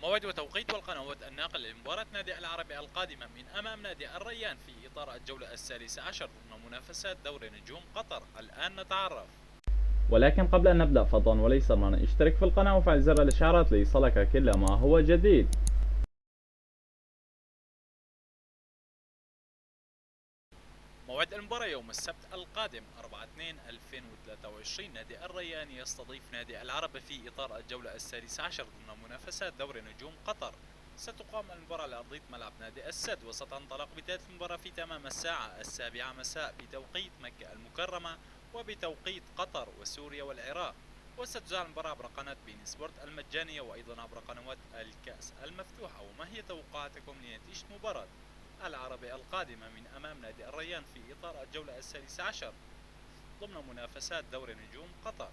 موعد وتوقيت والقنوات الناقلة لمباراة نادي العربي القادمة من أمام نادي الريان في إطار الجولة السادسة عشر ضمن منافسات دوري نجوم قطر. الآن نتعرف. ولكن قبل أن نبدأ فضلا وليس أمرا اشترك في القناة وفعل زر الإشعارات ليصلك كل ما هو جديد. موعد المباراة يوم السبت القادم 4/2/2023. نادي الريان يستضيف نادي العربي في إطار الجولة السادسة عشر ضمن منافسات دوري نجوم قطر. ستقام المباراة على أرضية ملعب نادي السد، وستنطلق بداية المباراة في تمام الساعة 7 مساء بتوقيت مكة المكرمة وبتوقيت قطر وسوريا والعراق. وستذاع المباراة عبر قناة بين سبورت المجانية وأيضا عبر قنوات الكأس المفتوحة. وما هي توقعاتكم لنتيجة مباراة العربي القادمة من أمام نادي الريان في إطار الجولة السادسة عشر ضمن منافسات دوري نجوم قطر؟